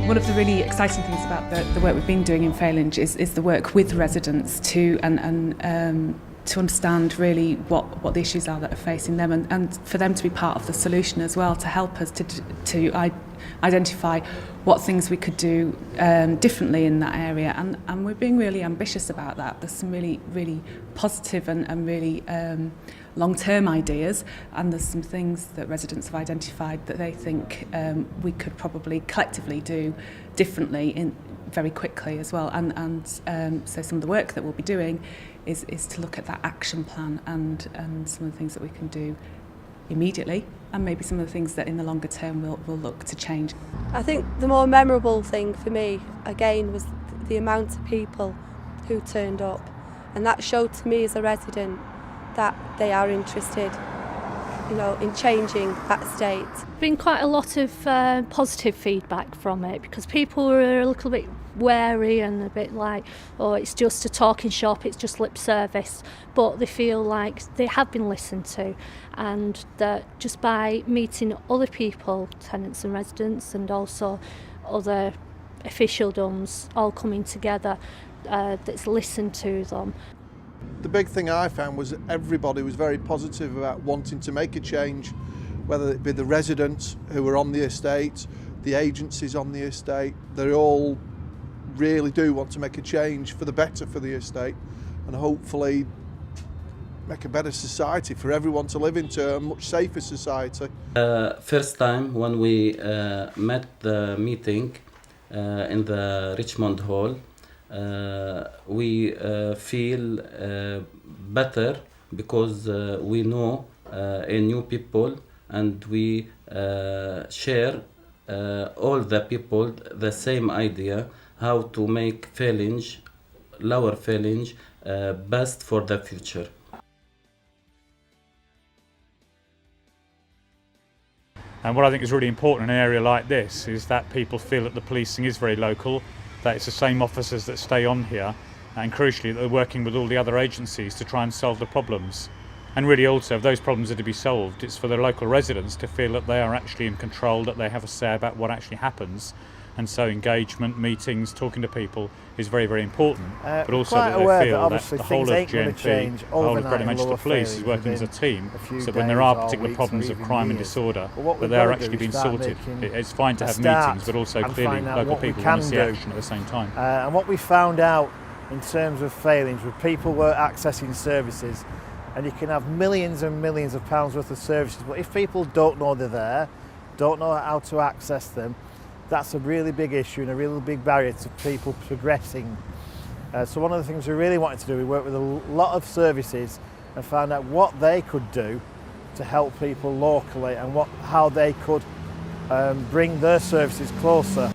One of the really exciting things about the work we've been doing in Falinge is the work with residents to understand really what the issues are that are facing them, and for them to be part of the solution as well, to help us to identify what things we could do differently in that area, and we're being really ambitious about that. There's some really positive and really long-term ideas, and there's some things that residents have identified that they think we could probably collectively do differently very quickly as well, and so some of the work that we'll be doing is to look at that action plan and some of the things that we can do immediately, and maybe some of the things that in the longer term we'll look to change. I think the more memorable thing for me, again, was the amount of people who turned up, and that showed to me as a resident that they are interested, in changing that state. Been quite a lot of positive feedback from it, because people were a little bit wary and a bit like, oh, it's just a talking shop, it's just lip service, but they feel like they have been listened to, and that just by meeting other people, tenants and residents, and also other officialdoms all coming together, that's listened to them. The big thing I found was that everybody was very positive about wanting to make a change, whether it be the residents who were on the estate, the agencies on the estate. They all really do want to make a change for the better for the estate, and hopefully make a better society for everyone to live into, a much safer society. First time when we met the meeting in the Richmond Hall, we feel better because we know a new people, and we share all the people the same idea how to make Falinge, Lower Falinge, best for the future. And what I think is really important in an area like this is that people feel that the policing is very local, that it's the same officers that stay on here, and crucially that they're working with all the other agencies to try and solve the problems. And really also, if those problems are to be solved, it's for the local residents to feel that they are actually in control, that they have a say about what actually happens. And so engagement, meetings, talking to people is very, very important. But also that they feel that the whole of GMP, the whole of Greater Manchester Police is working as a team, so when there are particular problems of crime and disorder, that they are actually being sorted. It's fine to have meetings, but also clearly local people want to see action at the same time. And what we found out in terms of Falinge, with people were accessing services, and you can have millions and millions of pounds worth of services, but if people don't know they're there, don't know how to access them, that's a really big issue and a really big barrier to people progressing. So one of the things we really wanted to do, we worked with a lot of services and found out what they could do to help people locally, and how they could bring their services closer.